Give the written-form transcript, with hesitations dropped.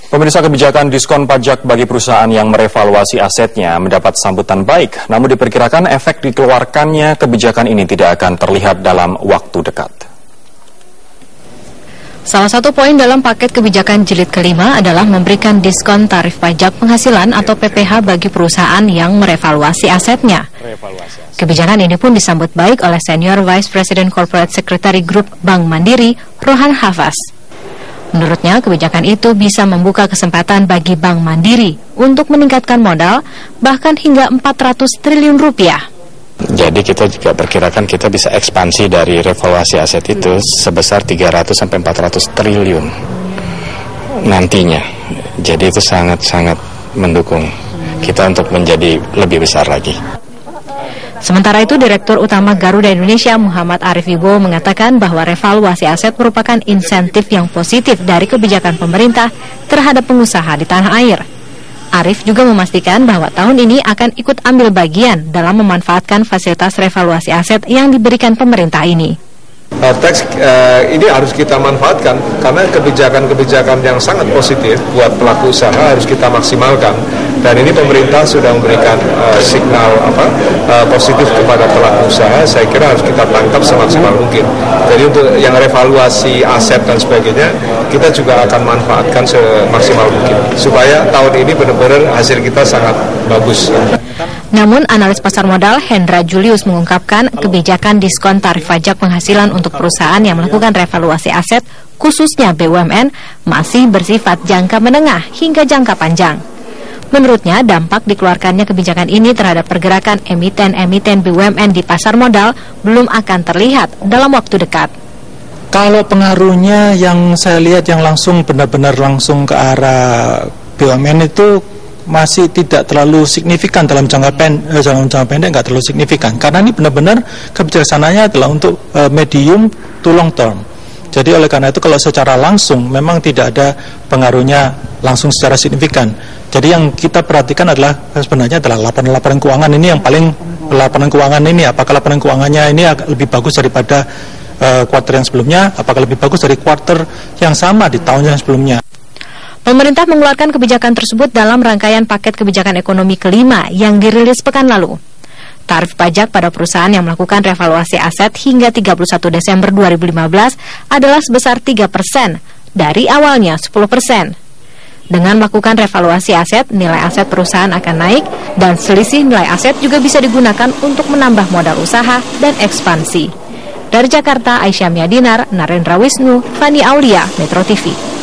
Pemirsa, kebijakan diskon pajak bagi perusahaan yang merevaluasi asetnya mendapat sambutan baik, namun diperkirakan efek dikeluarkannya kebijakan ini tidak akan terlihat dalam waktu dekat. Salah satu poin dalam paket kebijakan jilid kelima adalah memberikan diskon tarif pajak penghasilan atau PPH bagi perusahaan yang merevaluasi asetnya. Kebijakan ini pun disambut baik oleh Senior Vice President Corporate Secretary Group Bank Mandiri, Rohan Hafaz. Menurutnya, kebijakan itu bisa membuka kesempatan bagi Bank Mandiri untuk meningkatkan modal bahkan hingga 400 triliun rupiah. Jadi kita juga perkirakan kita bisa ekspansi dari revaluasi aset itu sebesar 300 sampai 400 triliun nantinya. Jadi itu sangat-sangat mendukung kita untuk menjadi lebih besar lagi. Sementara itu, Direktur Utama Garuda Indonesia Muhammad Arif Wibowo mengatakan bahwa revaluasi aset merupakan insentif yang positif dari kebijakan pemerintah terhadap pengusaha di tanah air. Arif juga memastikan bahwa tahun ini akan ikut ambil bagian dalam memanfaatkan fasilitas revaluasi aset yang diberikan pemerintah ini. Teks ini harus kita manfaatkan karena kebijakan-kebijakan yang sangat positif buat pelaku usaha harus kita maksimalkan, dan ini pemerintah sudah memberikan signal positif kepada pelaku usaha. Saya kira harus kita tangkap semaksimal mungkin. Jadi untuk yang revaluasi aset dan sebagainya kita juga akan manfaatkan semaksimal mungkin supaya tahun ini benar-benar hasil kita sangat bagus. Namun, analis pasar modal Hendra Julius mengungkapkan kebijakan diskon tarif pajak penghasilan untuk perusahaan yang melakukan revaluasi aset, khususnya BUMN, masih bersifat jangka menengah hingga jangka panjang. Menurutnya, dampak dikeluarkannya kebijakan ini terhadap pergerakan emiten-emiten BUMN di pasar modal belum akan terlihat dalam waktu dekat. Kalau pengaruhnya yang saya lihat yang langsung benar-benar langsung ke arah BUMN itu masih tidak terlalu signifikan dalam jangka pendek nggak terlalu signifikan, karena ini benar-benar kebijaksanaannya adalah untuk medium to long term. Jadi oleh karena itu kalau secara langsung memang tidak ada pengaruhnya langsung secara signifikan. Jadi yang kita perhatikan adalah sebenarnya adalah laporan keuangan ini yang paling, laporan keuangan ini apakah laporan keuangannya ini lebih bagus daripada kuartal yang sebelumnya, apakah lebih bagus dari kuartal yang sama di tahun yang sebelumnya. Pemerintah mengeluarkan kebijakan tersebut dalam rangkaian paket kebijakan ekonomi kelima yang dirilis pekan lalu. Tarif pajak pada perusahaan yang melakukan revaluasi aset hingga 31 Desember 2015 adalah sebesar 3% dari awalnya 10%. Dengan melakukan revaluasi aset, nilai aset perusahaan akan naik dan selisih nilai aset juga bisa digunakan untuk menambah modal usaha dan ekspansi. Dari Jakarta, Aisyah Miadinar, Narendra Wisnu, Fani Aulia, Metro TV.